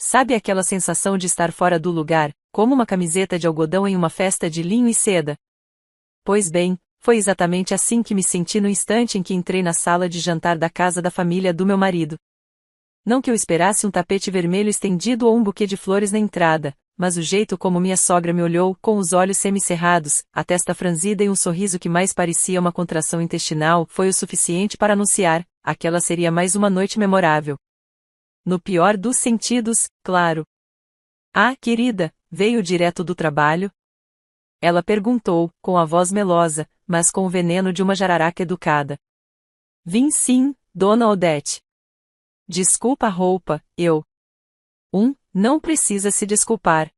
Sabe aquela sensação de estar fora do lugar, como uma camiseta de algodão em uma festa de linho e seda? Pois bem, foi exatamente assim que me senti no instante em que entrei na sala de jantar da casa da família do meu marido. Não que eu esperasse um tapete vermelho estendido ou um buquê de flores na entrada, mas o jeito como minha sogra me olhou, com os olhos semicerrados, a testa franzida e um sorriso que mais parecia uma contração intestinal, foi o suficiente para anunciar: aquela seria mais uma noite memorável. No pior dos sentidos, claro. Ah, querida, veio direto do trabalho? Ela perguntou, com a voz melosa, mas com o veneno de uma jararaca educada. Vim sim, dona Odete. Desculpa a roupa, eu. Não precisa se desculpar.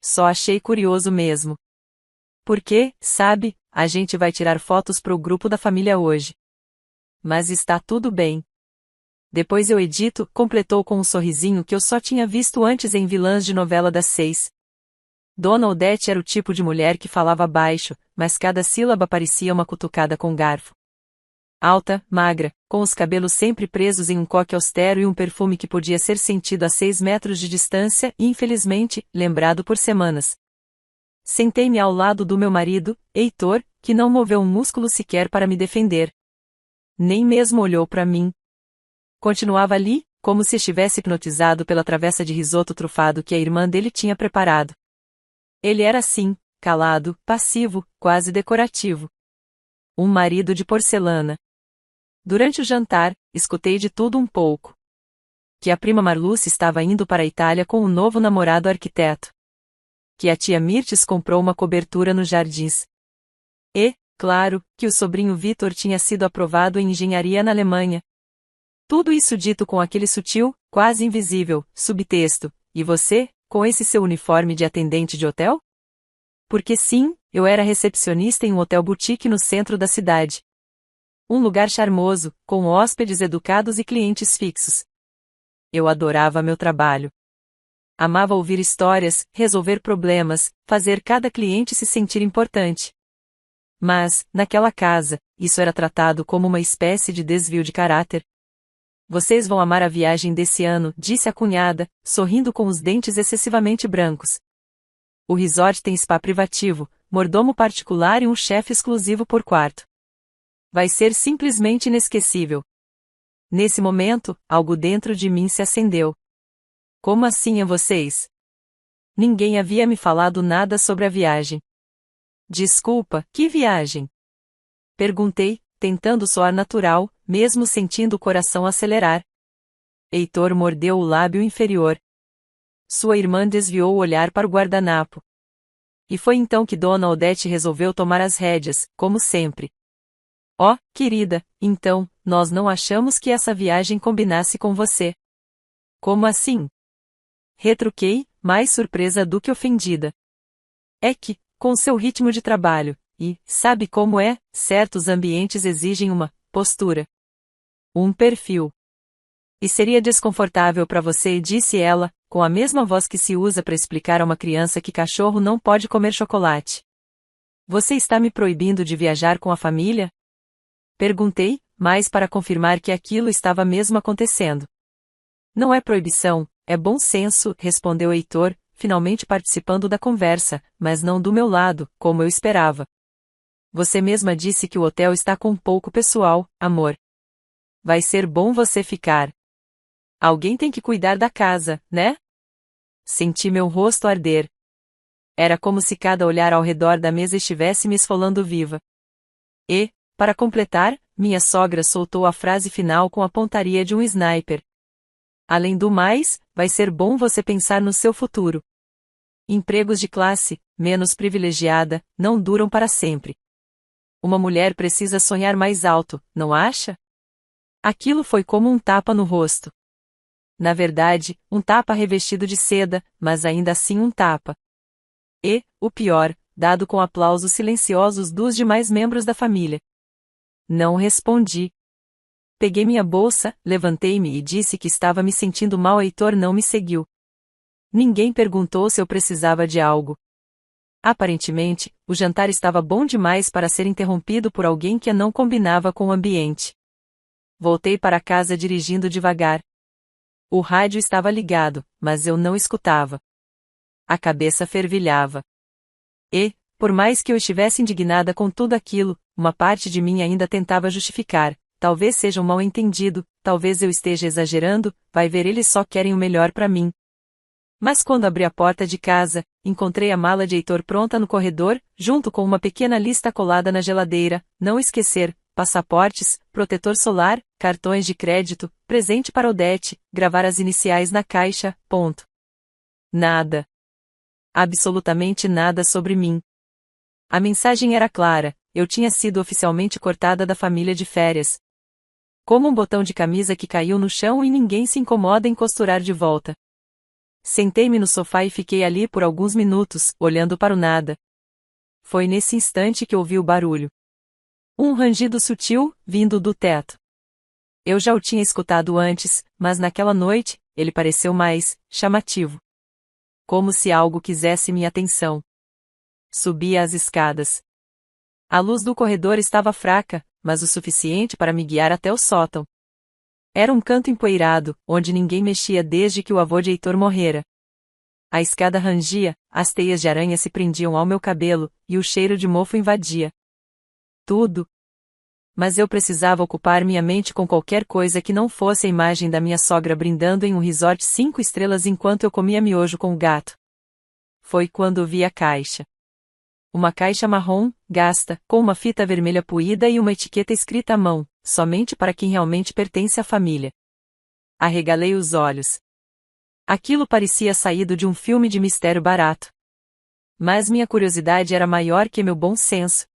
Só achei curioso mesmo. Porque, sabe, a gente vai tirar fotos pro grupo da família hoje. Mas está tudo bem. Depois eu edito, completou com um sorrisinho que eu só tinha visto antes em vilãs de novela das 6. Dona Odete era o tipo de mulher que falava baixo, mas cada sílaba parecia uma cutucada com garfo. Alta, magra, com os cabelos sempre presos em um coque austero e um perfume que podia ser sentido a 6 metros de distância e, infelizmente, lembrado por semanas. Sentei-me ao lado do meu marido, Heitor, que não moveu um músculo sequer para me defender. Nem mesmo olhou para mim. Continuava ali, como se estivesse hipnotizado pela travessa de risoto trufado que a irmã dele tinha preparado. Ele era assim, calado, passivo, quase decorativo. Um marido de porcelana. Durante o jantar, escutei de tudo um pouco. Que a prima Marluce estava indo para a Itália com um novo namorado arquiteto. Que a tia Mirtes comprou uma cobertura nos jardins. E, claro, que o sobrinho Vitor tinha sido aprovado em engenharia na Alemanha. Tudo isso dito com aquele sutil, quase invisível, subtexto: e você, com esse seu uniforme de atendente de hotel? Porque sim, eu era recepcionista em um hotel boutique no centro da cidade. Um lugar charmoso, com hóspedes educados e clientes fixos. Eu adorava meu trabalho. Amava ouvir histórias, resolver problemas, fazer cada cliente se sentir importante. Mas, naquela casa, isso era tratado como uma espécie de desvio de caráter. Vocês vão amar a viagem desse ano, disse a cunhada, sorrindo com os dentes excessivamente brancos. O resort tem spa privativo, mordomo particular e um chefe exclusivo por quarto. Vai ser simplesmente inesquecível. Nesse momento, algo dentro de mim se acendeu. Como assim a vocês? Ninguém havia me falado nada sobre a viagem. Desculpa, que viagem? Perguntei, tentando soar natural, mesmo sentindo o coração acelerar. Heitor mordeu o lábio inferior. Sua irmã desviou o olhar para o guardanapo. E foi então que Dona Odete resolveu tomar as rédeas, como sempre. Oh, querida, então, nós não achamos que essa viagem combinasse com você. Como assim? Retruquei, mais surpresa do que ofendida. É que, com seu ritmo de trabalho, e, sabe como é, certos ambientes exigem uma postura. Um perfil. E seria desconfortável para você, disse ela, com a mesma voz que se usa para explicar a uma criança que cachorro não pode comer chocolate. Você está me proibindo de viajar com a família? Perguntei, mas para confirmar que aquilo estava mesmo acontecendo. Não é proibição, é bom senso, respondeu Heitor, finalmente participando da conversa, mas não do meu lado, como eu esperava. Você mesma disse que o hotel está com pouco pessoal, amor. Vai ser bom você ficar. Alguém tem que cuidar da casa, né? Senti meu rosto arder. Era como se cada olhar ao redor da mesa estivesse me esfolando viva. E, para completar, minha sogra soltou a frase final com a pontaria de um sniper. Além do mais, vai ser bom você pensar no seu futuro. Empregos de classe, menos privilegiada, não duram para sempre. Uma mulher precisa sonhar mais alto, não acha? Aquilo foi como um tapa no rosto. Na verdade, um tapa revestido de seda, mas ainda assim um tapa. E, o pior, dado com aplausos silenciosos dos demais membros da família. Não respondi. Peguei minha bolsa, levantei-me e disse que estava me sentindo mal. Heitor não me seguiu. Ninguém perguntou se eu precisava de algo. Aparentemente, o jantar estava bom demais para ser interrompido por alguém que não combinava com o ambiente. Voltei para casa dirigindo devagar. O rádio estava ligado, mas eu não escutava. A cabeça fervilhava. E, por mais que eu estivesse indignada com tudo aquilo, uma parte de mim ainda tentava justificar. Talvez seja um mal-entendido, talvez eu esteja exagerando, vai ver, eles só querem o melhor para mim. Mas quando abri a porta de casa, encontrei a mala de Heitor pronta no corredor, junto com uma pequena lista colada na geladeira, não esquecer, passaportes, protetor solar, cartões de crédito, presente para Odete, gravar as iniciais na caixa, ponto. Nada. Absolutamente nada sobre mim. A mensagem era clara, eu tinha sido oficialmente cortada da família de férias. Como um botão de camisa que caiu no chão e ninguém se incomoda em costurar de volta. Sentei-me no sofá e fiquei ali por alguns minutos, olhando para o nada. Foi nesse instante que ouvi o barulho. Um rangido sutil, vindo do teto. Eu já o tinha escutado antes, mas naquela noite, ele pareceu mais chamativo. Como se algo quisesse minha atenção. Subi as escadas. A luz do corredor estava fraca, mas o suficiente para me guiar até o sótão. Era um canto empoeirado, onde ninguém mexia desde que o avô de Heitor morrera. A escada rangia, as teias de aranha se prendiam ao meu cabelo, e o cheiro de mofo invadia tudo. Mas eu precisava ocupar minha mente com qualquer coisa que não fosse a imagem da minha sogra brindando em um resort 5 estrelas enquanto eu comia miojo com o gato. Foi quando vi a caixa. Uma caixa marrom, gasta, com uma fita vermelha poída e uma etiqueta escrita à mão, somente para quem realmente pertence à família. Arregalei os olhos. Aquilo parecia saído de um filme de mistério barato. Mas minha curiosidade era maior que meu bom senso.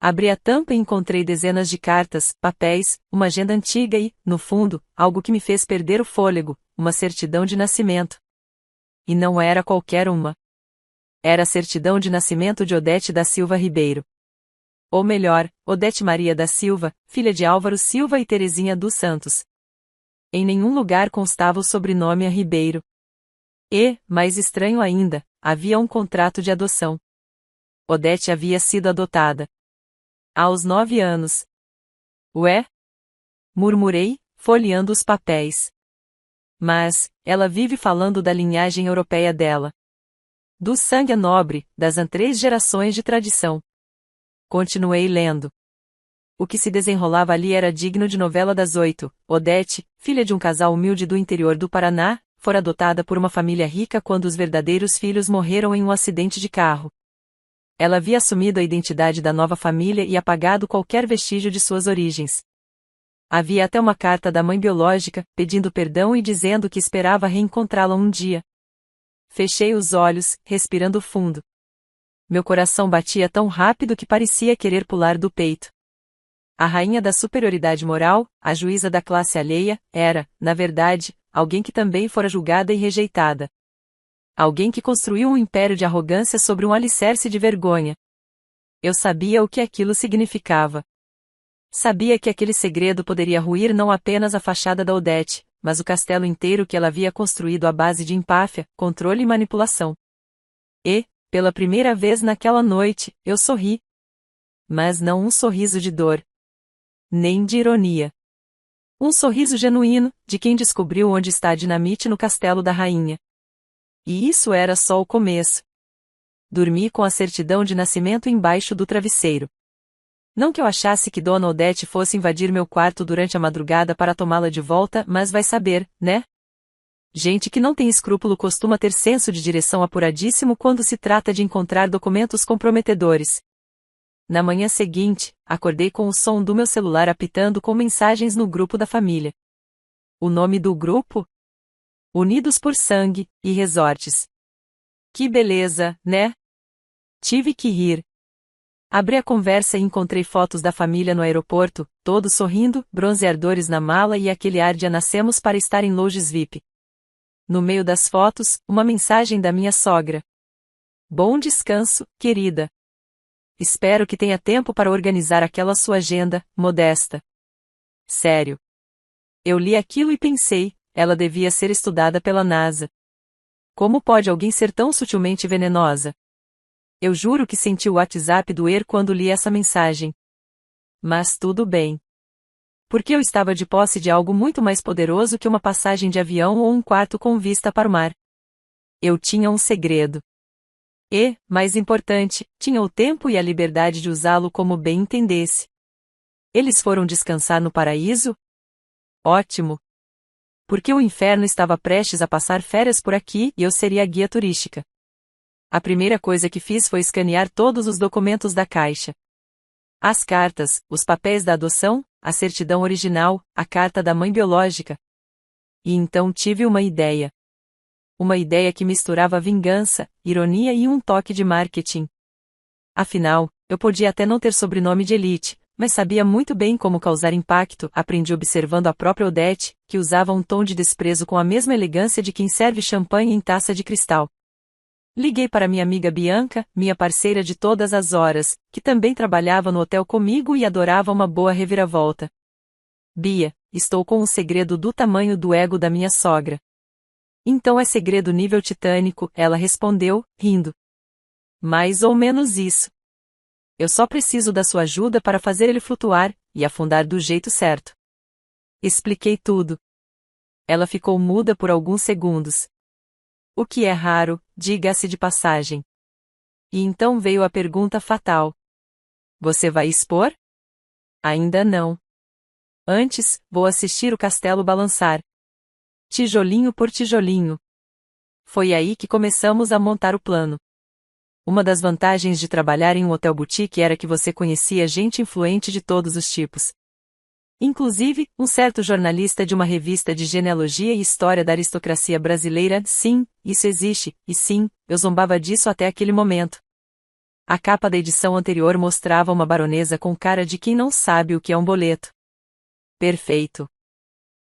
Abri a tampa e encontrei dezenas de cartas, papéis, uma agenda antiga e, no fundo, algo que me fez perder o fôlego, uma certidão de nascimento. E não era qualquer uma. Era a certidão de nascimento de Odete da Silva Ribeiro. Ou melhor, Odete Maria da Silva, filha de Álvaro Silva e Terezinha dos Santos. Em nenhum lugar constava o sobrenome a Ribeiro. E, mais estranho ainda, havia um contrato de adoção. Odete havia sido adotada. Aos 9 anos. Ué? Murmurei, folheando os papéis. Mas, ela vive falando da linhagem europeia dela. Do sangue nobre, das 3 gerações de tradição. Continuei lendo. O que se desenrolava ali era digno de novela das 8. Odete, filha de um casal humilde do interior do Paraná, fora adotada por uma família rica quando os verdadeiros filhos morreram em um acidente de carro. Ela havia assumido a identidade da nova família e apagado qualquer vestígio de suas origens. Havia até uma carta da mãe biológica, pedindo perdão e dizendo que esperava reencontrá-la um dia. Fechei os olhos, respirando fundo. Meu coração batia tão rápido que parecia querer pular do peito. A rainha da superioridade moral, a juíza da classe alheia, era, na verdade, alguém que também fora julgada e rejeitada. Alguém que construiu um império de arrogância sobre um alicerce de vergonha. Eu sabia o que aquilo significava. Sabia que aquele segredo poderia ruir não apenas a fachada da Odete, mas o castelo inteiro que ela havia construído à base de empáfia, controle e manipulação. E, pela primeira vez naquela noite, eu sorri. Mas não um sorriso de dor. Nem de ironia. Um sorriso genuíno, de quem descobriu onde está a dinamite no castelo da rainha. E isso era só o começo. Dormi com a certidão de nascimento embaixo do travesseiro. Não que eu achasse que Dona Odete fosse invadir meu quarto durante a madrugada para tomá-la de volta, mas vai saber, né? Gente que não tem escrúpulo costuma ter senso de direção apuradíssimo quando se trata de encontrar documentos comprometedores. Na manhã seguinte, acordei com o som do meu celular apitando com mensagens no grupo da família. O nome do grupo? Unidos por Sangue e Resorts. Que beleza, né? Tive que rir. Abri a conversa e encontrei fotos da família no aeroporto, todos sorrindo, bronzeadores na mala e aquele ar de nascemos para estar em lojas VIP. No meio das fotos, uma mensagem da minha sogra. Bom descanso, querida. Espero que tenha tempo para organizar aquela sua agenda, modesta. Sério. Eu li aquilo e pensei, ela devia ser estudada pela NASA. Como pode alguém ser tão sutilmente venenosa? Eu juro que senti o WhatsApp doer quando li essa mensagem. Mas tudo bem. Porque eu estava de posse de algo muito mais poderoso que uma passagem de avião ou um quarto com vista para o mar. Eu tinha um segredo. E, mais importante, tinha o tempo e a liberdade de usá-lo como bem entendesse. Eles foram descansar no paraíso? Ótimo! Porque o inferno estava prestes a passar férias por aqui e eu seria a guia turística. A primeira coisa que fiz foi escanear todos os documentos da caixa. As cartas, os papéis da adoção, a certidão original, a carta da mãe biológica. E então tive uma ideia. Uma ideia que misturava vingança, ironia e um toque de marketing. Afinal, eu podia até não ter sobrenome de elite, mas sabia muito bem como causar impacto. Aprendi observando a própria Odete, que usava um tom de desprezo com a mesma elegância de quem serve champanhe em taça de cristal. Liguei para minha amiga Bianca, minha parceira de todas as horas, que também trabalhava no hotel comigo e adorava uma boa reviravolta. Bia, estou com um segredo do tamanho do ego da minha sogra. Então é segredo nível titânico, ela respondeu, rindo. Mais ou menos isso. Eu só preciso da sua ajuda para fazer ele flutuar, e afundar do jeito certo. Expliquei tudo. Ela ficou muda por alguns segundos. O que é raro, diga-se de passagem. E então veio a pergunta fatal. Você vai expor? Ainda não. Antes, vou assistir o castelo balançar. Tijolinho por tijolinho. Foi aí que começamos a montar o plano. Uma das vantagens de trabalhar em um hotel boutique era que você conhecia gente influente de todos os tipos. Inclusive, um certo jornalista de uma revista de genealogia e história da aristocracia brasileira. Sim, isso existe, e sim, eu zombava disso até aquele momento. A capa da edição anterior mostrava uma baronesa com cara de quem não sabe o que é um boleto. Perfeito.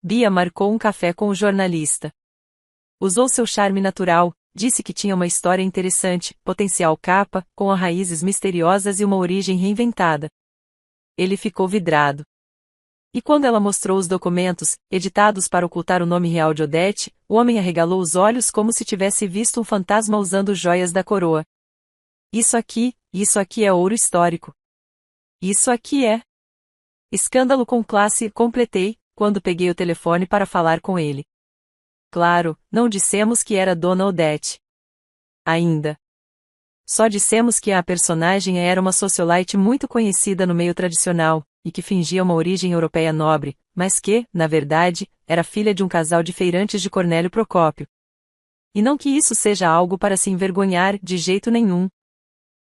Bia marcou um café com o jornalista. Usou seu charme natural, disse que tinha uma história interessante, potencial capa, com raízes misteriosas e uma origem reinventada. Ele ficou vidrado. E quando ela mostrou os documentos, editados para ocultar o nome real de Odete, o homem arregalou os olhos como se tivesse visto um fantasma usando joias da coroa. Isso aqui é ouro histórico. Isso aqui é. Escândalo com classe, completei, quando peguei o telefone para falar com ele. Claro, não dissemos que era Dona Odete. Ainda. Só dissemos que a personagem era uma socialite muito conhecida no meio tradicional, e que fingia uma origem europeia nobre, mas que, na verdade, era filha de um casal de feirantes de Cornélio Procópio. E não que isso seja algo para se envergonhar, de jeito nenhum.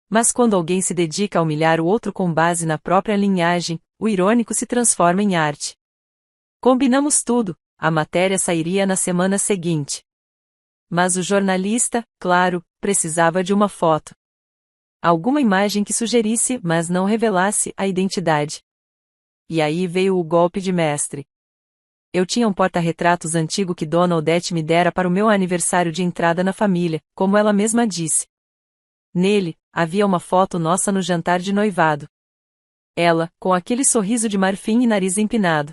Mas quando alguém se dedica a humilhar o outro com base na própria linhagem, o irônico se transforma em arte. Combinamos tudo, a matéria sairia na semana seguinte. Mas o jornalista, claro, precisava de uma foto. Alguma imagem que sugerisse, mas não revelasse, a identidade. E aí veio o golpe de mestre. Eu tinha um porta-retratos antigo que Dona Odete me dera para o meu aniversário de entrada na família, como ela mesma disse. Nele, havia uma foto nossa no jantar de noivado. Ela, com aquele sorriso de marfim e nariz empinado.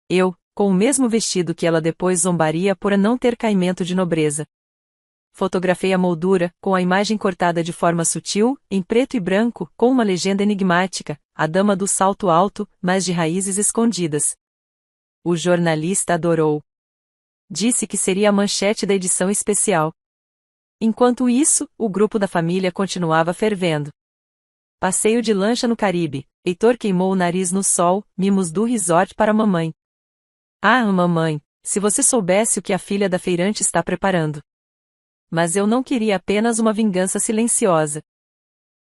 Eu, com o mesmo vestido que ela depois zombaria por não ter caimento de nobreza. Fotografei a moldura, com a imagem cortada de forma sutil, em preto e branco, com uma legenda enigmática, a dama do salto alto, mas de raízes escondidas. O jornalista adorou. Disse que seria a manchete da edição especial. Enquanto isso, o grupo da família continuava fervendo. Passeio de lancha no Caribe, Heitor queimou o nariz no sol, mimos do resort para a mamãe. Ah, mamãe, se você soubesse o que a filha da feirante está preparando. Mas eu não queria apenas uma vingança silenciosa.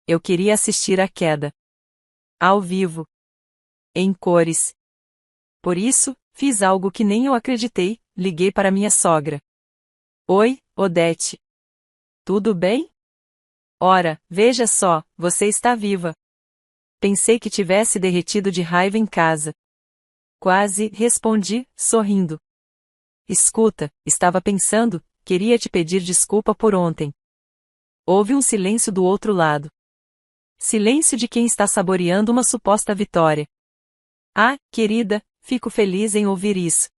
Eu queria assistir à queda. Ao vivo. Em cores. Por isso, fiz algo que nem eu acreditei, liguei para minha sogra. Oi, Odete. Tudo bem? Ora, veja só, você está viva. Pensei que tivesse derretido de raiva em casa. Quase, respondi, sorrindo. Escuta, estava pensando, queria te pedir desculpa por ontem. Houve um silêncio do outro lado. Silêncio de quem está saboreando uma suposta vitória. Ah, querida, fico feliz em ouvir isso.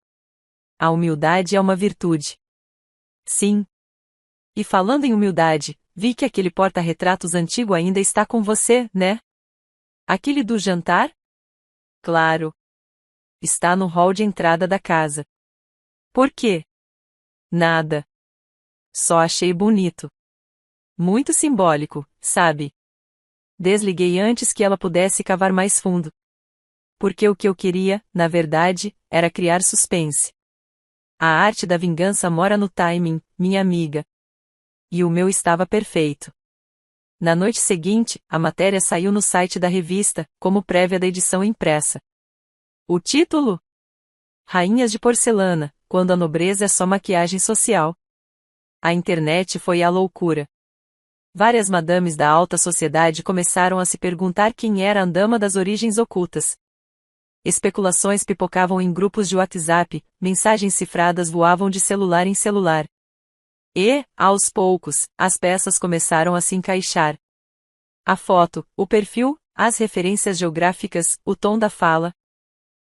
A humildade é uma virtude. Sim. E falando em humildade, vi que aquele porta-retratos antigo ainda está com você, né? Aquele do jantar? Claro. Está no hall de entrada da casa. Por quê? Nada. Só achei bonito. Muito simbólico, sabe? Desliguei antes que ela pudesse cavar mais fundo. Porque o que eu queria, na verdade, era criar suspense. A arte da vingança mora no timing, minha amiga. E o meu estava perfeito. Na noite seguinte, a matéria saiu no site da revista, como prévia da edição impressa. O título? Rainhas de porcelana, quando a nobreza é só maquiagem social. A internet foi à loucura. Várias madames da alta sociedade começaram a se perguntar quem era a dama das origens ocultas. Especulações pipocavam em grupos de WhatsApp, mensagens cifradas voavam de celular em celular. E, aos poucos, as peças começaram a se encaixar. A foto, o perfil, as referências geográficas, o tom da fala.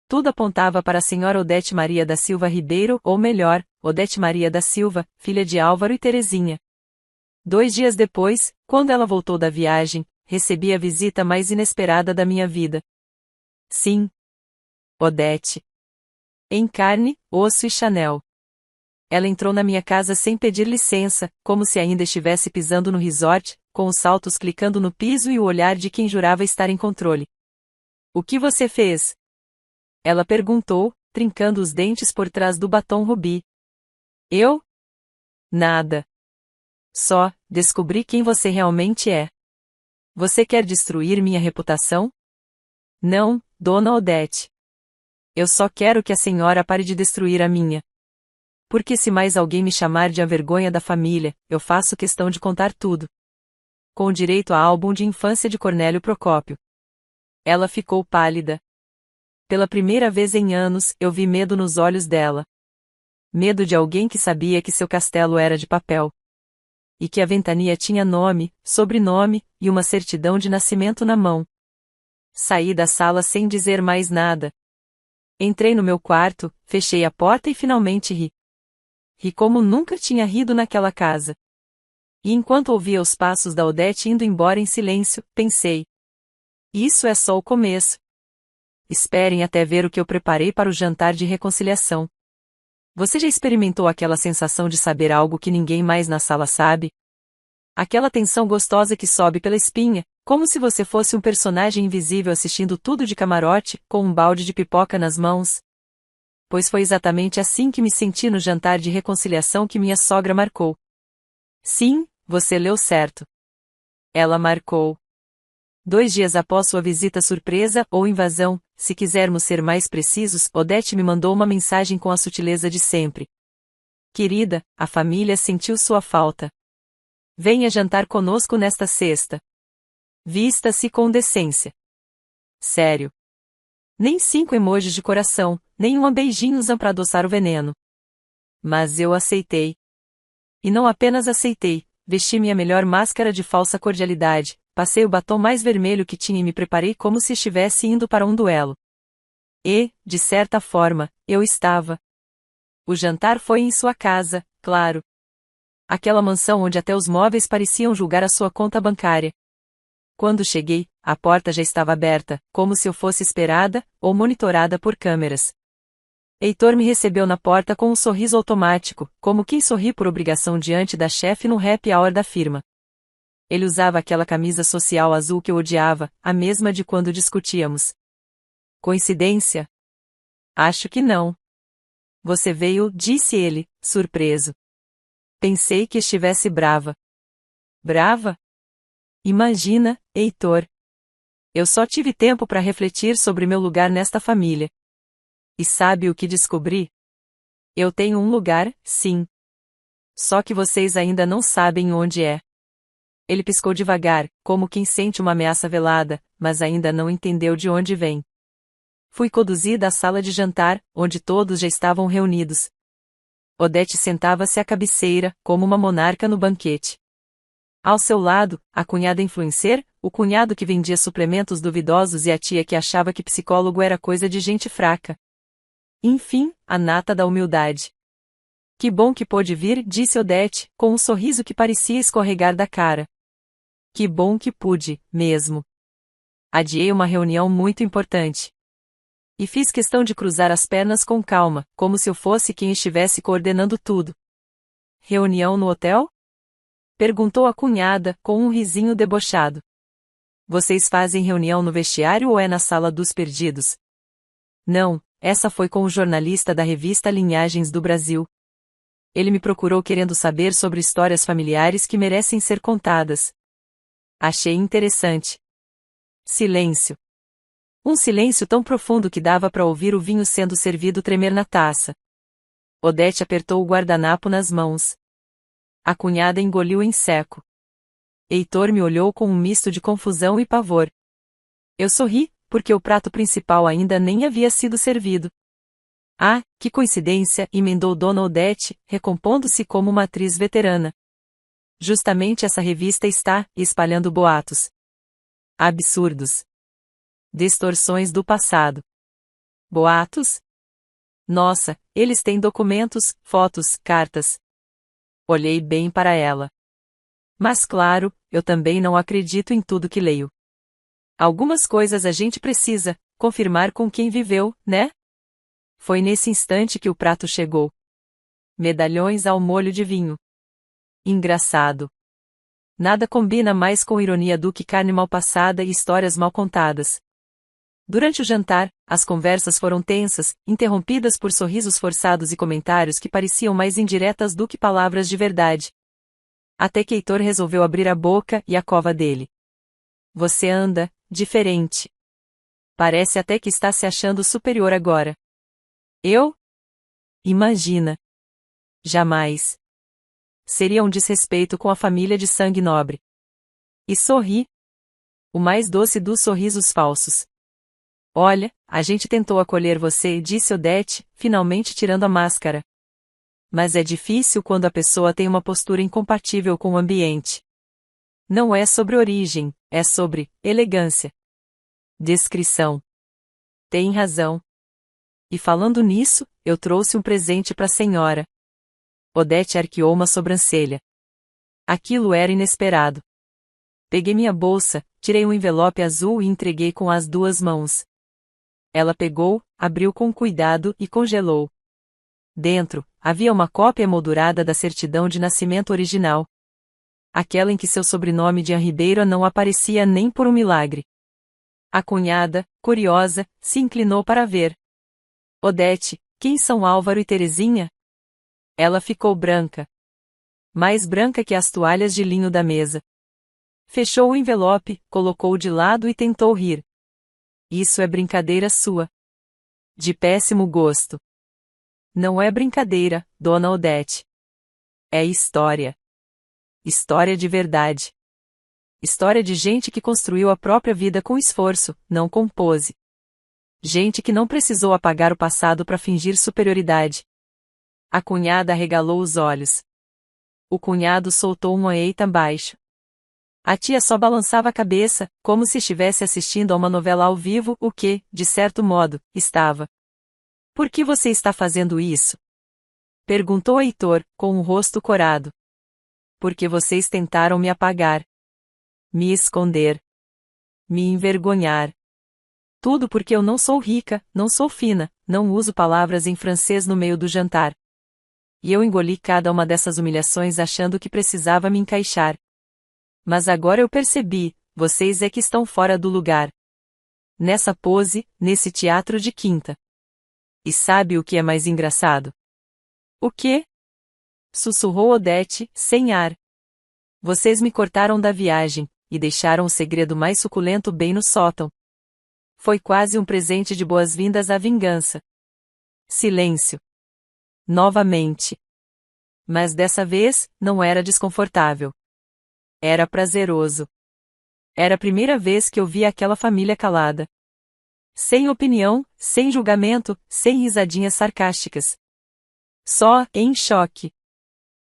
Tudo apontava para a senhora Odete Maria da Silva Ribeiro, ou melhor, Odete Maria da Silva, filha de Álvaro e Terezinha. 2 dias depois, quando ela voltou da viagem, recebi a visita mais inesperada da minha vida. Sim. Odete. Em carne, osso e Chanel. Ela entrou na minha casa sem pedir licença, como se ainda estivesse pisando no resort, com os saltos clicando no piso e o olhar de quem jurava estar em controle. O que você fez? Ela perguntou, trincando os dentes por trás do batom rubi. Eu? Nada. Só, descobri quem você realmente é. Você quer destruir minha reputação? Não, dona Odete. Eu só quero que a senhora pare de destruir a minha. Porque se mais alguém me chamar de a vergonha da família, eu faço questão de contar tudo. Com direito a álbum de infância de Cornélio Procópio. Ela ficou pálida. Pela primeira vez em anos, eu vi medo nos olhos dela. Medo de alguém que sabia que seu castelo era de papel. E que a ventania tinha nome, sobrenome, e uma certidão de nascimento na mão. Saí da sala sem dizer mais nada. Entrei no meu quarto, fechei a porta e finalmente ri. Ri como nunca tinha rido naquela casa. E enquanto ouvia os passos da Odete indo embora em silêncio, pensei. Isso é só o começo. Esperem até ver o que eu preparei para o jantar de reconciliação. Você já experimentou aquela sensação de saber algo que ninguém mais na sala sabe? Aquela tensão gostosa que sobe pela espinha, como se você fosse um personagem invisível assistindo tudo de camarote, com um balde de pipoca nas mãos? Pois foi exatamente assim que me senti no jantar de reconciliação que minha sogra marcou. Sim, você leu certo. Ela marcou. 2 dias após sua visita surpresa ou invasão, se quisermos ser mais precisos, Odete me mandou uma mensagem com a sutileza de sempre. Querida, a família sentiu sua falta. Venha jantar conosco nesta sexta. Vista-se com decência. Sério. Nem 5 emojis de coração, nem um beijinhos para adoçar o veneno. Mas eu aceitei. E não apenas aceitei, vesti minha melhor máscara de falsa cordialidade, passei o batom mais vermelho que tinha e me preparei como se estivesse indo para um duelo. E, de certa forma, eu estava. O jantar foi em sua casa, claro. Aquela mansão onde até os móveis pareciam julgar a sua conta bancária. Quando cheguei, a porta já estava aberta, como se eu fosse esperada, ou monitorada por câmeras. Heitor me recebeu na porta com um sorriso automático, como quem sorri por obrigação diante da chefe no happy hour da firma. Ele usava aquela camisa social azul que eu odiava, a mesma de quando discutíamos. Coincidência? Acho que não. Você veio, disse ele, surpreso. Pensei que estivesse brava. Brava? Imagina, Heitor. Eu só tive tempo para refletir sobre meu lugar nesta família. E sabe o que descobri? Eu tenho um lugar, sim. Só que vocês ainda não sabem onde é. Ele piscou devagar, como quem sente uma ameaça velada, mas ainda não entendeu de onde vem. Fui conduzida à sala de jantar, onde todos já estavam reunidos. Odete sentava-se à cabeceira, como uma monarca no banquete. Ao seu lado, a cunhada influencer, o cunhado que vendia suplementos duvidosos e a tia que achava que psicólogo era coisa de gente fraca. Enfim, a nata da humildade. Que bom que pôde vir, disse Odete, com um sorriso que parecia escorregar da cara. Que bom que pude, mesmo. Adiei uma reunião muito importante. E fiz questão de cruzar as pernas com calma, como se eu fosse quem estivesse coordenando tudo. Reunião no hotel? Perguntou a cunhada, com um risinho debochado. Vocês fazem reunião no vestiário ou é na sala dos perdidos? Não, essa foi com o jornalista da revista Linhagens do Brasil. Ele me procurou querendo saber sobre histórias familiares que merecem ser contadas. Achei interessante. Silêncio. Um silêncio tão profundo que dava para ouvir o vinho sendo servido tremer na taça. Odete apertou o guardanapo nas mãos. A cunhada engoliu em seco. Heitor me olhou com um misto de confusão e pavor. Eu sorri, porque o prato principal ainda nem havia sido servido. Ah, que coincidência, emendou Dona Odete, recompondo-se como uma atriz veterana. Justamente essa revista está espalhando boatos. Absurdos. Distorções do passado. Boatos? Nossa, eles têm documentos, fotos, cartas. Olhei bem para ela. Mas claro, eu também não acredito em tudo que leio. Algumas coisas a gente precisa confirmar com quem viveu, né? Foi nesse instante que o prato chegou. Medalhões ao molho de vinho. Engraçado. Nada combina mais com ironia do que carne mal passada e histórias mal contadas. Durante o jantar, as conversas foram tensas, interrompidas por sorrisos forçados e comentários que pareciam mais indiretas do que palavras de verdade. Até que Heitor resolveu abrir a boca e a cova dele. Você anda diferente. Parece até que está se achando superior agora. Eu? Imagina. Jamais. Seria um desrespeito com a família de sangue nobre. E sorri. O mais doce dos sorrisos falsos. Olha, a gente tentou acolher você, disse Odete, finalmente tirando a máscara. Mas é difícil quando a pessoa tem uma postura incompatível com o ambiente. Não é sobre origem, é sobre elegância. Descrição. Tem razão. E falando nisso, eu trouxe um presente para a senhora. Odete arqueou uma sobrancelha. Aquilo era inesperado. Peguei minha bolsa, tirei um envelope azul e entreguei com as duas mãos. Ela pegou, abriu com cuidado e congelou. Dentro, havia uma cópia emoldurada da certidão de nascimento original. Aquela em que seu sobrenome de Ribeiro não aparecia nem por um milagre. A cunhada, curiosa, se inclinou para ver. Odete, quem são Álvaro e Terezinha? Ela ficou branca. Mais branca que as toalhas de linho da mesa. Fechou o envelope, colocou-o de lado e tentou rir. Isso é brincadeira sua. De péssimo gosto. Não é brincadeira, Dona Odete. É história. História de verdade. História de gente que construiu a própria vida com esforço, não com pose. Gente que não precisou apagar o passado para fingir superioridade. A cunhada arregalou os olhos. O cunhado soltou um eita baixo. A tia só balançava a cabeça, como se estivesse assistindo a uma novela ao vivo, o que, de certo modo, estava. Por que você está fazendo isso? Perguntou Heitor, com o rosto corado. Porque vocês tentaram me apagar. Me esconder. Me envergonhar. Tudo porque eu não sou rica, não sou fina, não uso palavras em francês no meio do jantar. E eu engoli cada uma dessas humilhações achando que precisava me encaixar. Mas agora eu percebi, vocês é que estão fora do lugar. Nessa pose, nesse teatro de quinta. E sabe o que é mais engraçado? O quê? Sussurrou Odete, sem ar. Vocês me cortaram da viagem, e deixaram o segredo mais suculento bem no sótão. Foi quase um presente de boas-vindas à vingança. Silêncio. Novamente. Mas dessa vez, não era desconfortável. Era prazeroso. Era a primeira vez que eu via aquela família calada. Sem opinião, sem julgamento, sem risadinhas sarcásticas. Só, em choque.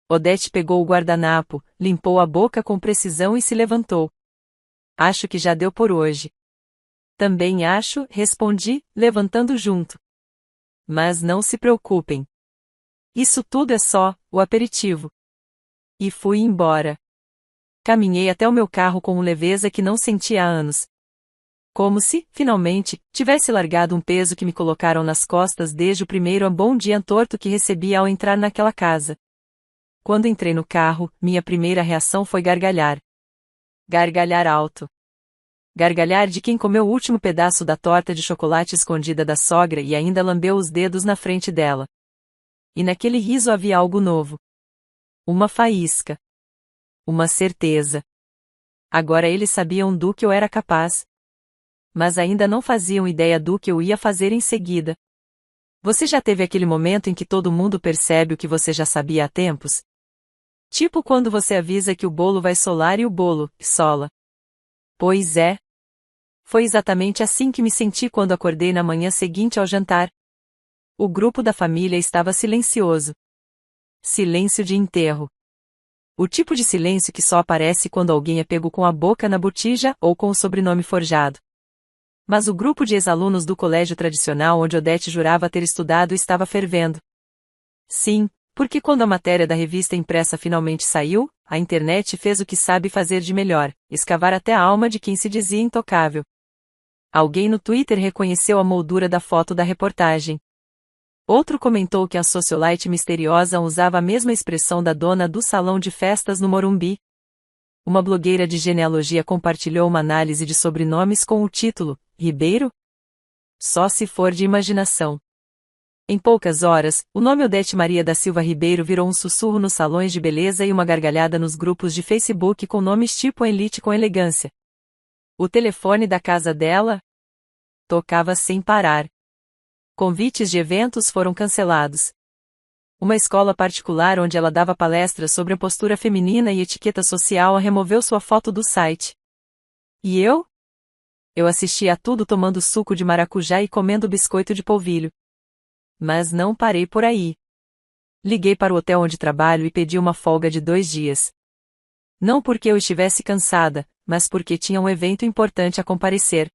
Odete pegou o guardanapo, limpou a boca com precisão e se levantou. Acho que já deu por hoje. Também acho, respondi, levantando junto. Mas não se preocupem. Isso tudo é só o aperitivo. E fui embora. Caminhei até o meu carro com uma leveza que não sentia há anos. Como se, finalmente, tivesse largado um peso que me colocaram nas costas desde o primeiro bom dia torto que recebi ao entrar naquela casa. Quando entrei no carro, minha primeira reação foi gargalhar. Gargalhar alto. Gargalhar de quem comeu o último pedaço da torta de chocolate escondida da sogra e ainda lambeu os dedos na frente dela. E naquele riso havia algo novo. Uma faísca. Uma certeza. Agora eles sabiam do que eu era capaz. Mas ainda não faziam ideia do que eu ia fazer em seguida. Você já teve aquele momento em que todo mundo percebe o que você já sabia há tempos? Tipo quando você avisa que o bolo vai solar e o bolo sola. Pois é. Foi exatamente assim que me senti quando acordei na manhã seguinte ao jantar. O grupo da família estava silencioso. Silêncio de enterro. O tipo de silêncio que só aparece quando alguém é pego com a boca na botija ou com o sobrenome forjado. Mas o grupo de ex-alunos do colégio tradicional onde Odete jurava ter estudado estava fervendo. Sim, porque quando a matéria da revista impressa finalmente saiu, a internet fez o que sabe fazer de melhor, escavar até a alma de quem se dizia intocável. Alguém no Twitter reconheceu a moldura da foto da reportagem. Outro comentou que a socialite misteriosa usava a mesma expressão da dona do salão de festas no Morumbi. Uma blogueira de genealogia compartilhou uma análise de sobrenomes com o título, Ribeiro? Só se for de imaginação. Em poucas horas, o nome Odete Maria da Silva Ribeiro virou um sussurro nos salões de beleza e uma gargalhada nos grupos de Facebook com nomes tipo Elite com elegância. O telefone da casa dela tocava sem parar. Convites de eventos foram cancelados. Uma escola particular onde ela dava palestras sobre a postura feminina e etiqueta social removeu sua foto do site. E eu? Eu assistia a tudo tomando suco de maracujá e comendo biscoito de polvilho. Mas não parei por aí. Liguei para o hotel onde trabalho e pedi uma folga de 2 dias. Não porque eu estivesse cansada, mas porque tinha um evento importante a comparecer.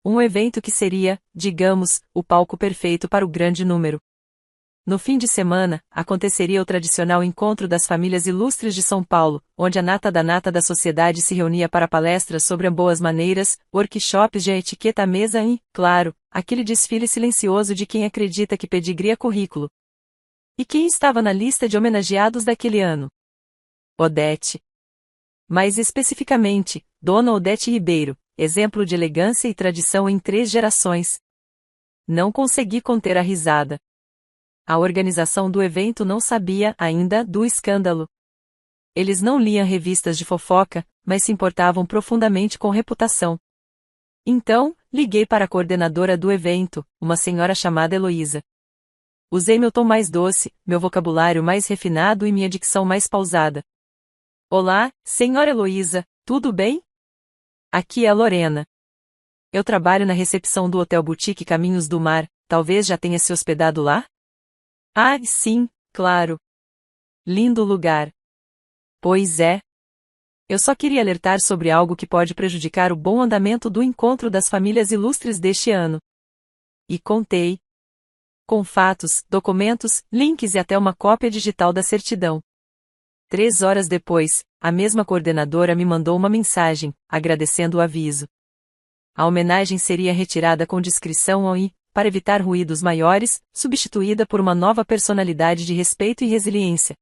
Um evento que seria, digamos, o palco perfeito para o grande número. No fim de semana, aconteceria o tradicional encontro das famílias ilustres de São Paulo, onde a nata da sociedade se reunia para palestras sobre boas maneiras, workshops de etiqueta à mesa e, claro, aquele desfile silencioso de quem acredita que pedigrí é currículo. E quem estava na lista de homenageados daquele ano? Odete. Mais especificamente, Dona Odete Ribeiro, exemplo de elegância e tradição em 3 gerações. Não consegui conter a risada. A organização do evento não sabia, ainda, do escândalo. Eles não liam revistas de fofoca, mas se importavam profundamente com reputação. Então, liguei para a coordenadora do evento, uma senhora chamada Heloísa. Usei meu tom mais doce, meu vocabulário mais refinado e minha dicção mais pausada. Olá, senhora Heloísa, tudo bem? Aqui é a Lorena. Eu trabalho na recepção do Hotel Boutique Caminhos do Mar, talvez já tenha se hospedado lá? Ah, sim, claro. Lindo lugar. Pois é. Eu só queria alertar sobre algo que pode prejudicar o bom andamento do encontro das famílias ilustres deste ano. E contei. Com fatos, documentos, links e até uma cópia digital da certidão. 3 horas depois, a mesma coordenadora me mandou uma mensagem, agradecendo o aviso. A homenagem seria retirada com discrição e, para evitar ruídos maiores, substituída por uma nova personalidade de respeito e resiliência.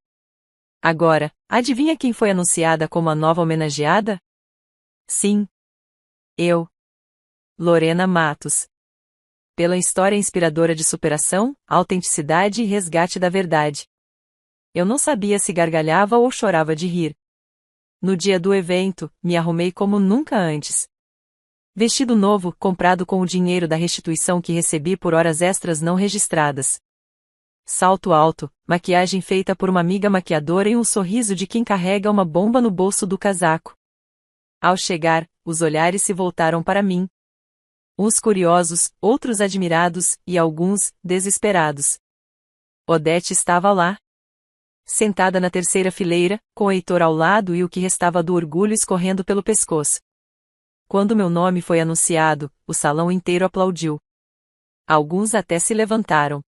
Agora, adivinha quem foi anunciada como a nova homenageada? Sim. Eu. Lorena Matos. Pela história inspiradora de superação, autenticidade e resgate da verdade. Eu não sabia se gargalhava ou chorava de rir. No dia do evento, me arrumei como nunca antes. Vestido novo, comprado com o dinheiro da restituição que recebi por horas extras não registradas. Salto alto, maquiagem feita por uma amiga maquiadora e um sorriso de quem carrega uma bomba no bolso do casaco. Ao chegar, os olhares se voltaram para mim. Uns curiosos, outros admirados, e alguns, desesperados. Odete estava lá. Sentada na terceira fileira, com Heitor ao lado e o que restava do orgulho escorrendo pelo pescoço. Quando meu nome foi anunciado, o salão inteiro aplaudiu. Alguns até se levantaram.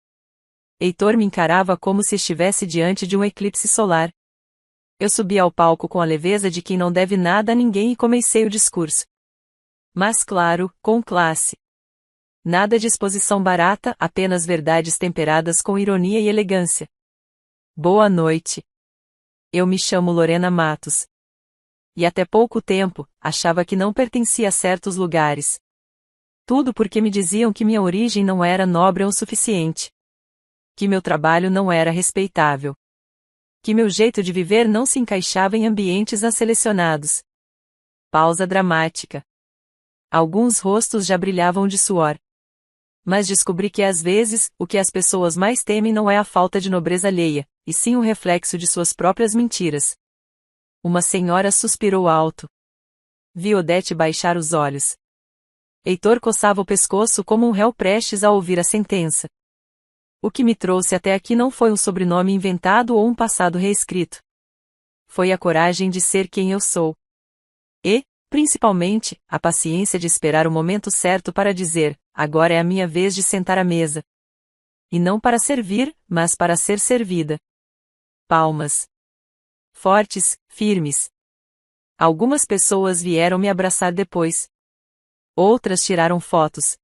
Heitor me encarava como se estivesse diante de um eclipse solar. Eu subi ao palco com a leveza de quem não deve nada a ninguém e comecei o discurso. Mas claro, com classe. Nada de exposição barata, apenas verdades temperadas com ironia e elegância. Boa noite. Eu me chamo Lorena Matos. E até pouco tempo, achava que não pertencia a certos lugares. Tudo porque me diziam que minha origem não era nobre o suficiente. Que meu trabalho não era respeitável. Que meu jeito de viver não se encaixava em ambientes selecionados. Pausa dramática. Alguns rostos já brilhavam de suor. Mas descobri que às vezes, o que as pessoas mais temem não é a falta de nobreza alheia, e sim o reflexo de suas próprias mentiras. Uma senhora suspirou alto. Vi Odete baixar os olhos. Heitor coçava o pescoço como um réu prestes a ouvir a sentença. O que me trouxe até aqui não foi um sobrenome inventado ou um passado reescrito. Foi a coragem de ser quem eu sou. E, principalmente, a paciência de esperar o momento certo para dizer, agora é a minha vez de sentar à mesa. E não para servir, mas para ser servida. Palmas. Fortes, firmes. Algumas pessoas vieram me abraçar depois. Outras tiraram fotos.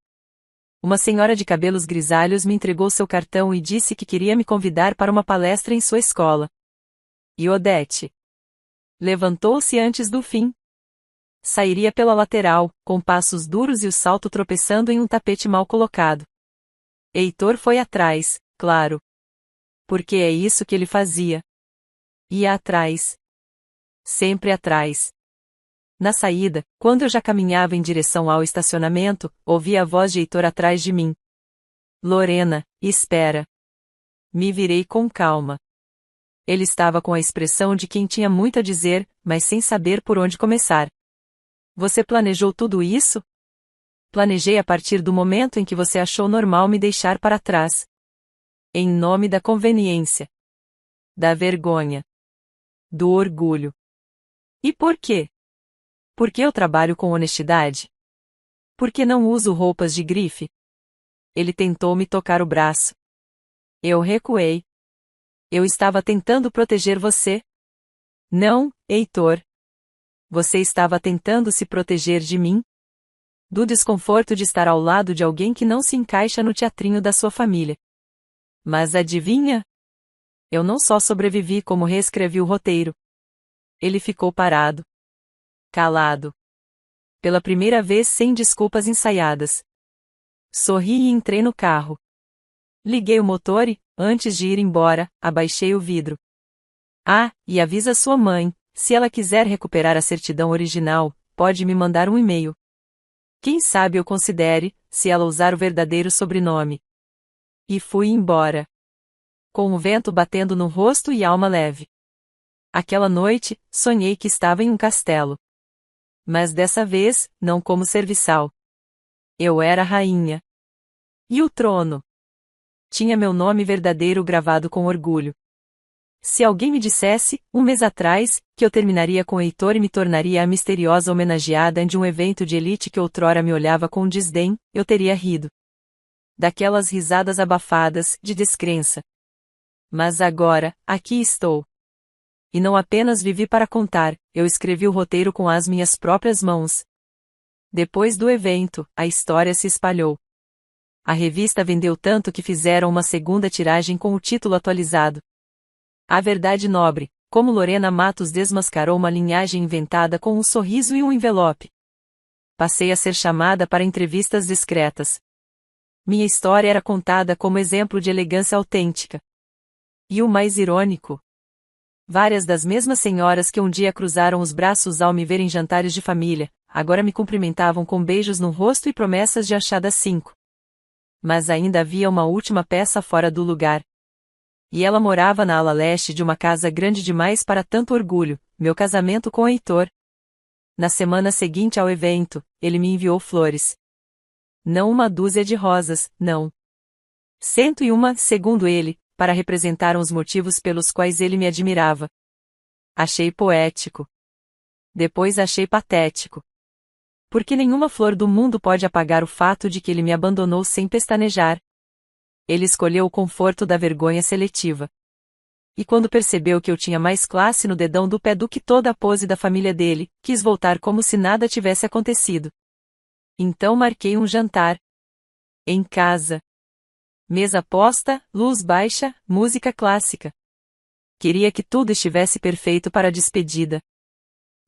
Uma senhora de cabelos grisalhos me entregou seu cartão e disse que queria me convidar para uma palestra em sua escola. E Odete levantou-se antes do fim. Sairia pela lateral, com passos duros e o salto tropeçando em um tapete mal colocado. Heitor foi atrás, claro. Porque é isso que ele fazia. Ia atrás. Sempre atrás. Na saída, quando eu já caminhava em direção ao estacionamento, ouvi a voz de Heitor atrás de mim. Lorena, espera. Me virei com calma. Ele estava com a expressão de quem tinha muito a dizer, mas sem saber por onde começar. Você planejou tudo isso? Planejei a partir do momento em que você achou normal me deixar para trás. Em nome da conveniência. Da vergonha. Do orgulho. E por quê? Porque eu trabalho com honestidade? Porque não uso roupas de grife? Ele tentou me tocar o braço. Eu recuei. Eu estava tentando proteger você. Não, Heitor. Você estava tentando se proteger de mim? Do desconforto de estar ao lado de alguém que não se encaixa no teatrinho da sua família. Mas adivinha? Eu não só sobrevivi como reescrevi o roteiro. Ele ficou parado. Calado. Pela primeira vez sem desculpas ensaiadas. Sorri e entrei no carro. Liguei o motor e, antes de ir embora, abaixei o vidro. Ah, e avisa sua mãe, se ela quiser recuperar a certidão original, pode me mandar um e-mail. Quem sabe eu considere, se ela usar o verdadeiro sobrenome. E fui embora. Com o vento batendo no rosto e alma leve. Aquela noite, sonhei que estava em um castelo. Mas dessa vez, não como serviçal. Eu era rainha. E o trono? Tinha meu nome verdadeiro gravado com orgulho. Se alguém me dissesse, um mês atrás, que eu terminaria com Heitor e me tornaria a misteriosa homenageada de um evento de elite que outrora me olhava com desdém, eu teria rido. Daquelas risadas abafadas, de descrença. Mas agora, aqui estou. E não apenas vivi para contar, eu escrevi o roteiro com as minhas próprias mãos. Depois do evento, a história se espalhou. A revista vendeu tanto que fizeram uma segunda tiragem com o título atualizado. A Verdade Nobre, como Lorena Matos desmascarou uma linhagem inventada com um sorriso e um envelope. Passei a ser chamada para entrevistas discretas. Minha história era contada como exemplo de elegância autêntica. E o mais irônico? Várias das mesmas senhoras que um dia cruzaram os braços ao me ver em jantares de família, agora me cumprimentavam com beijos no rosto e promessas de achada 5. Mas ainda havia uma última peça fora do lugar. E ela morava na ala leste de uma casa grande demais para tanto orgulho, meu casamento com Heitor. Na semana seguinte ao evento, ele me enviou flores. Não uma dúzia de rosas, não. 101, segundo ele, para representar os motivos pelos quais ele me admirava. Achei poético. Depois achei patético. Porque nenhuma flor do mundo pode apagar o fato de que ele me abandonou sem pestanejar. Ele escolheu o conforto da vergonha seletiva. E quando percebeu que eu tinha mais classe no dedão do pé do que toda a pose da família dele, quis voltar como se nada tivesse acontecido. Então marquei um jantar. Em casa. Mesa posta, luz baixa, música clássica. Queria que tudo estivesse perfeito para a despedida.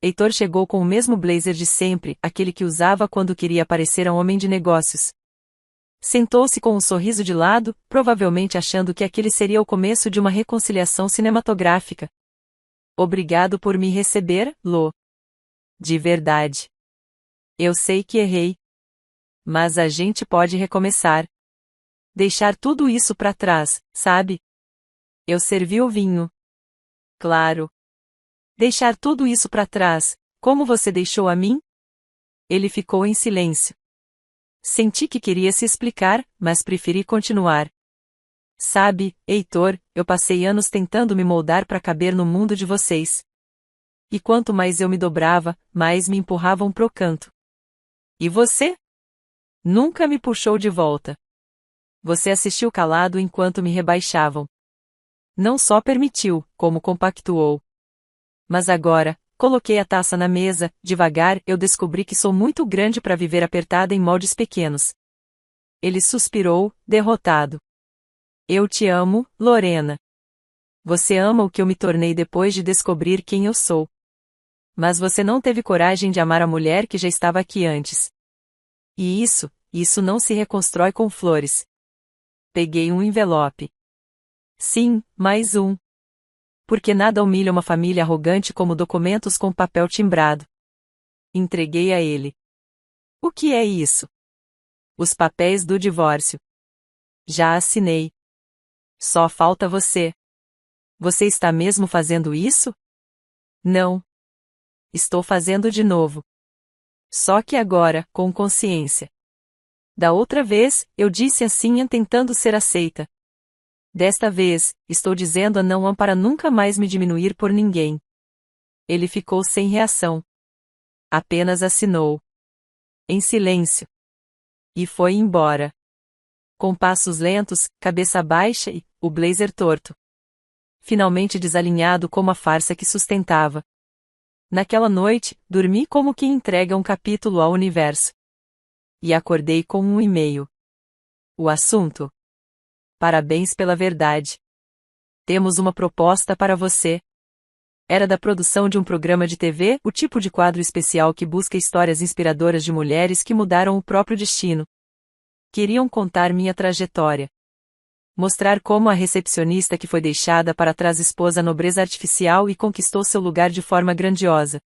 Heitor chegou com o mesmo blazer de sempre, aquele que usava quando queria parecer um homem de negócios. Sentou-se com um sorriso de lado, provavelmente achando que aquele seria o começo de uma reconciliação cinematográfica. Obrigado por me receber, Lô. De verdade. Eu sei que errei. Mas a gente pode recomeçar. Deixar tudo isso para trás, sabe? Eu servi o vinho. Claro. Deixar tudo isso para trás, como você deixou a mim? Ele ficou em silêncio. Senti que queria se explicar, mas preferi continuar. Sabe, Heitor, eu passei anos tentando me moldar para caber no mundo de vocês. E quanto mais eu me dobrava, mais me empurravam pro canto. E você? Nunca me puxou de volta. Você assistiu calado enquanto me rebaixavam. Não só permitiu, como compactuou. Mas agora, coloquei a taça na mesa, devagar eu descobri que sou muito grande para viver apertada em moldes pequenos. Ele suspirou, derrotado. Eu te amo, Lorena. Você ama o que eu me tornei depois de descobrir quem eu sou. Mas você não teve coragem de amar a mulher que já estava aqui antes. E isso não se reconstrói com flores. Peguei um envelope. Sim, mais um. Porque nada humilha uma família arrogante como documentos com papel timbrado. Entreguei a ele. O que é isso? Os papéis do divórcio. Já assinei. Só falta você. Você está mesmo fazendo isso? Não. Estou fazendo de novo. Só que agora, com consciência. Da outra vez, eu disse assim tentando ser aceita. Desta vez, estou dizendo a não para nunca mais me diminuir por ninguém. Ele ficou sem reação. Apenas assinou. Em silêncio. E foi embora. Com passos lentos, cabeça baixa e o blazer torto. Finalmente desalinhado como a farsa que sustentava. Naquela noite, dormi como quem entrega um capítulo ao universo. E acordei com um e-mail. O assunto? Parabéns pela verdade. Temos uma proposta para você. Era da produção de um programa de TV, o tipo de quadro especial que busca histórias inspiradoras de mulheres que mudaram o próprio destino. Queriam contar minha trajetória. Mostrar como a recepcionista que foi deixada para trás expôs a nobreza artificial e conquistou seu lugar de forma grandiosa.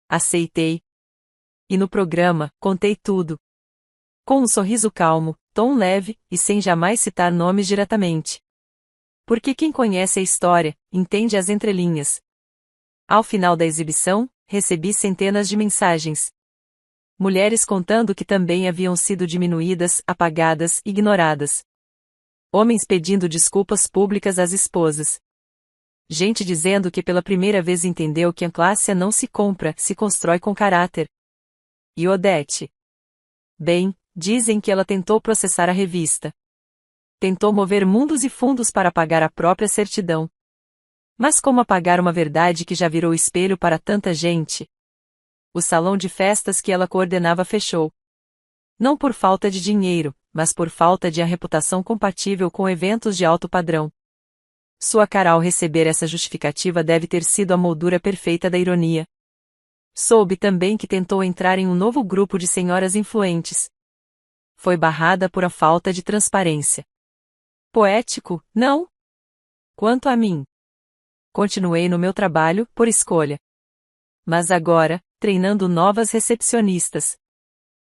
Aceitei. E no programa, contei tudo. Com um sorriso calmo, tom leve, e sem jamais citar nomes diretamente. Porque quem conhece a história, entende as entrelinhas. Ao final da exibição, recebi centenas de mensagens. Mulheres contando que também haviam sido diminuídas, apagadas, ignoradas. Homens pedindo desculpas públicas às esposas. Gente dizendo que pela primeira vez entendeu que a classe não se compra, se constrói com caráter. E Odete? Bem, dizem que ela tentou processar a revista. Tentou mover mundos e fundos para apagar a própria certidão. Mas como apagar uma verdade que já virou espelho para tanta gente? O salão de festas que ela coordenava fechou. Não por falta de dinheiro, mas por falta de a reputação compatível com eventos de alto padrão. Sua cara ao receber essa justificativa deve ter sido a moldura perfeita da ironia. Soube também que tentou entrar em um novo grupo de senhoras influentes. Foi barrada por a falta de transparência. Poético, não? Quanto a mim, continuei no meu trabalho, por escolha. Mas agora, treinando novas recepcionistas.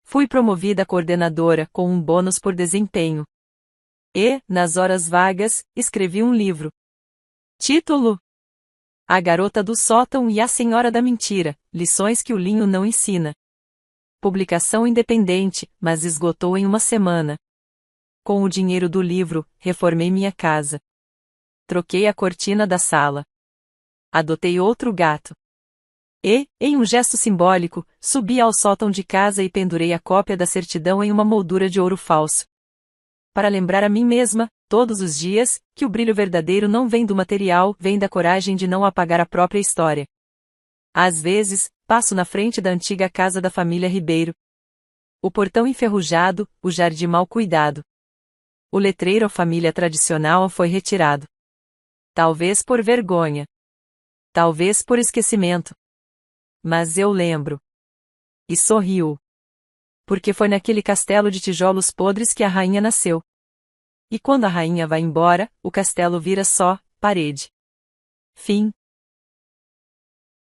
Fui promovida a coordenadora com um bônus por desempenho. E, nas horas vagas, escrevi um livro. Título: A Garota do Sótão e a Senhora da Mentira, lições que o linho não ensina. Publicação independente, mas esgotou em uma semana. Com o dinheiro do livro, reformei minha casa. Troquei a cortina da sala. Adotei outro gato. E, em um gesto simbólico, subi ao sótão de casa e pendurei a cópia da certidão em uma moldura de ouro falso. Para lembrar a mim mesma, todos os dias, que o brilho verdadeiro não vem do material, vem da coragem de não apagar a própria história. Às vezes, passo na frente da antiga casa da família Ribeiro. O portão enferrujado, o jardim mal cuidado. O letreiro "A família tradicional" foi retirado. Talvez por vergonha. Talvez por esquecimento. Mas eu lembro. E sorriu. Porque foi naquele castelo de tijolos podres que a rainha nasceu. E quando a rainha vai embora, o castelo vira só parede. Fim.